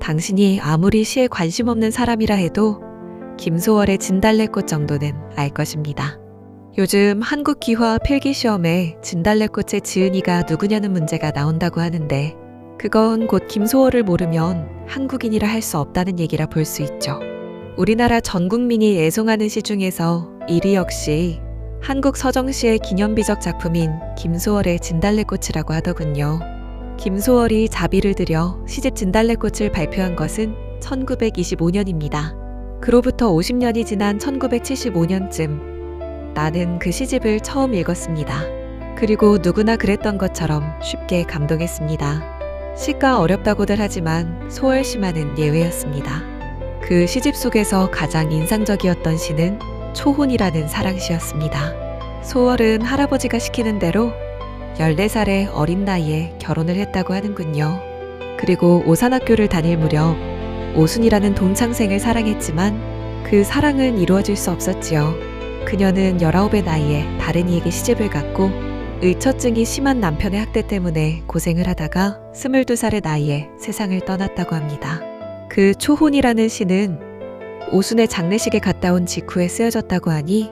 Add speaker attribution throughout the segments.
Speaker 1: 당신이 아무리 시에 관심 없는 사람이라 해도 김소월의 진달래꽃 정도는 알 것입니다. 요즘 한국기화 필기시험에 진달래꽃의 지은이가 누구냐는 문제가 나온다고 하는데 그건 곧 김소월을 모르면 한국인이라 할 수 없다는 얘기라 볼 수 있죠. 우리나라 전 국민이 애송하는 시 중에서 1위 역시 한국 서정시의 기념비적 작품인 김소월의 진달래꽃이라고 하더군요. 김소월이 자비를 들여 시집 진달래꽃을 발표한 것은 1925년입니다. 그로부터 50년이 지난 1975년쯤 나는 그 시집을 처음 읽었습니다. 그리고 누구나 그랬던 것처럼 쉽게 감동했습니다. 시가 어렵다고들 하지만 소월 시만은 예외였습니다. 그 시집 속에서 가장 인상적이었던 시는 초혼이라는 사랑시였습니다. 소월은 할아버지가 시키는 대로 14살의 어린 나이에 결혼을 했다고 하는군요. 그리고 오산학교를 다닐 무렵 오순이라는 동창생을 사랑했지만 그 사랑은 이루어질 수 없었지요. 그녀는 19의 나이에 다른 이에게 시집을 갔고 의처증이 심한 남편의 학대 때문에 고생을 하다가 22살의 나이에 세상을 떠났다고 합니다. 그 초혼이라는 시는 오순의 장례식에 갔다 온 직후에 쓰여졌다고 하니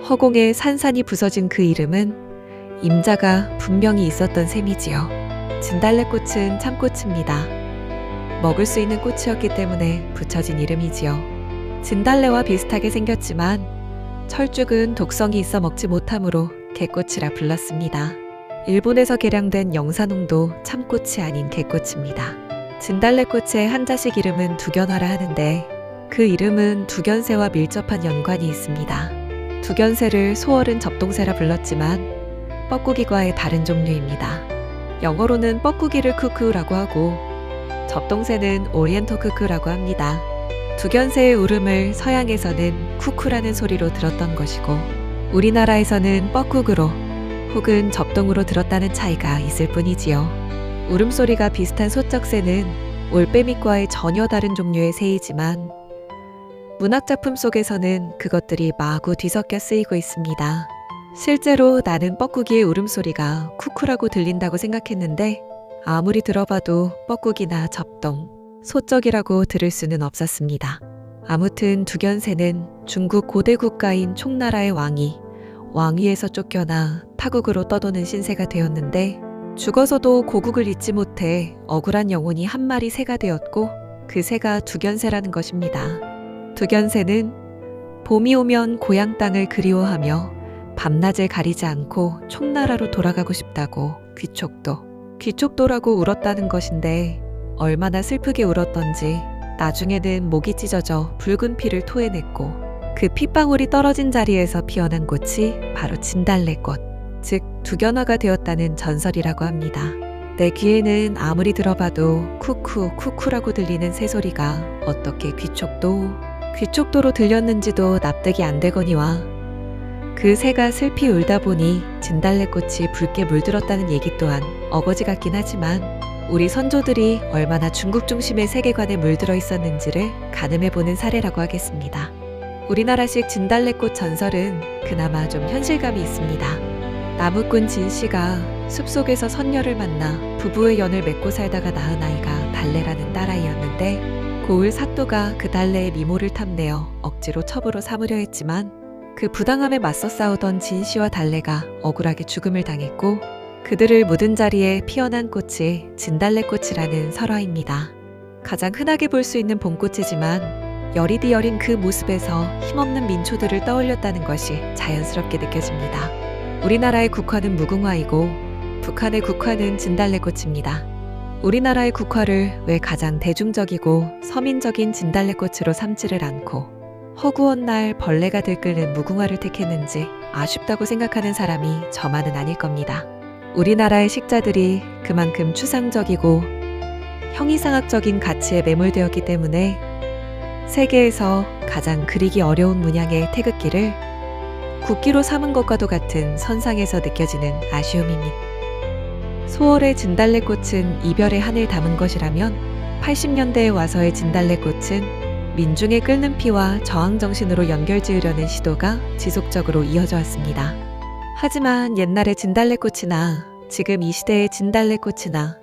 Speaker 1: 허공에 산산이 부서진 그 이름은 임자가 분명히 있었던 셈이지요. 진달래꽃은 참꽃입니다. 먹을 수 있는 꽃이었기 때문에 붙여진 이름이지요. 진달래와 비슷하게 생겼지만 철쭉은 독성이 있어 먹지 못하므로 개꽃이라 불렀습니다. 일본에서 개량된 영산홍도 참꽃이 아닌 개꽃입니다. 진달래꽃의 한자식 이름은 두견화라 하는데 그 이름은 두견새와 밀접한 연관이 있습니다. 두견새를 소월은 접동새라 불렀지만 뻐꾸기과의 다른 종류입니다. 영어로는 뻐꾸기를 쿠쿠라고 하고 접동새는 오리엔토 쿠쿠라고 합니다. 두견새의 울음을 서양에서는 쿠쿠라는 소리로 들었던 것이고 우리나라에서는 뻐꾸기로 혹은 접동으로 들었다는 차이가 있을 뿐이지요. 울음소리가 비슷한 소쩍새는 올빼미과의 전혀 다른 종류의 새이지만 문학작품 속에서는 그것들이 마구 뒤섞여 쓰이고 있습니다. 실제로 나는 뻐꾸기의 울음소리가 쿠쿠라고 들린다고 생각했는데 아무리 들어봐도 뻐꾸기나 접동, 소쩍이라고 들을 수는 없었습니다. 아무튼 두견새는 중국 고대 국가인 총나라의 왕위에서 쫓겨나 타국으로 떠도는 신새가 되었는데 죽어서도 고국을 잊지 못해 억울한 영혼이 한 마리 새가 되었고 그 새가 두견새라는 것입니다. 두견새는 봄이 오면 고향 땅을 그리워하며 밤낮을 가리지 않고 총나라로 돌아가고 싶다고 귀촉도라고 울었다는 것인데 얼마나 슬프게 울었던지 나중에는 목이 찢어져 붉은 피를 토해냈고 그 핏방울이 떨어진 자리에서 피어난 꽃이 바로 진달래꽃, 즉 두견화가 되었다는 전설이라고 합니다. 내 귀에는 아무리 들어봐도 쿠쿠라고 들리는 새소리가 어떻게 귀촉도로 들렸는지도 납득이 안 되거니와 그 새가 슬피 울다 보니 진달래꽃이 붉게 물들었다는 얘기 또한 어거지 같긴 하지만 우리 선조들이 얼마나 중국 중심의 세계관에 물들어 있었는지를 가늠해보는 사례라고 하겠습니다. 우리나라식 진달래꽃 전설은 그나마 좀 현실감이 있습니다. 나무꾼 진씨가 숲속에서 선녀를 만나 부부의 연을 맺고 살다가 낳은 아이가 달래라는 딸아이였는데 고을 사또가 그 달래의 미모를 탐내어 억지로 첩으로 삼으려 했지만 그 부당함에 맞서 싸우던 진씨와 달래가 억울하게 죽음을 당했고 그들을 묻은 자리에 피어난 꽃이 진달래꽃이라는 설화입니다. 가장 흔하게 볼 수 있는 봄꽃이지만 여리디 여린 그 모습에서 힘없는 민초들을 떠올렸다는 것이 자연스럽게 느껴집니다. 우리나라의 국화는 무궁화이고 북한의 국화는 진달래꽃입니다. 우리나라의 국화를 왜 가장 대중적이고 서민적인 진달래꽃으로 삼지를 않고 허구한 날 벌레가 들끓는 무궁화를 택했는지 아쉽다고 생각하는 사람이 저만은 아닐 겁니다. 우리나라의 식자들이 그만큼 추상적이고 형이상학적인 가치에 매몰되었기 때문에 세계에서 가장 그리기 어려운 문양의 태극기를 국기로 삼은 것과도 같은 선상에서 느껴지는 아쉬움입니다. 소월의 진달래꽃은 이별의 한을 담은 것이라면 80년대에 와서의 진달래꽃은 민중의 끓는 피와 저항정신으로 연결지으려는 시도가 지속적으로 이어져 왔습니다. 하지만 옛날의 진달래꽃이나 지금 이 시대의 진달래꽃이나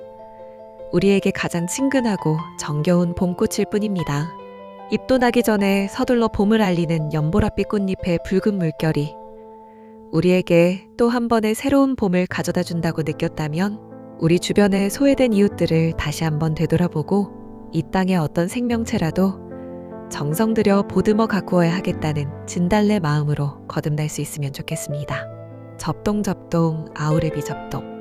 Speaker 1: 우리에게 가장 친근하고 정겨운 봄꽃일 뿐입니다. 잎도 나기 전에 서둘러 봄을 알리는 연보랏빛 꽃잎의 붉은 물결이 우리에게 또 한 번의 새로운 봄을 가져다 준다고 느꼈다면 우리 주변의 소외된 이웃들을 다시 한번 되돌아보고 이 땅의 어떤 생명체라도 정성 들여 보듬어 가꾸어야 하겠다는 진달래 마음으로 거듭날 수 있으면 좋겠습니다. 접동접동 아우레비 접동.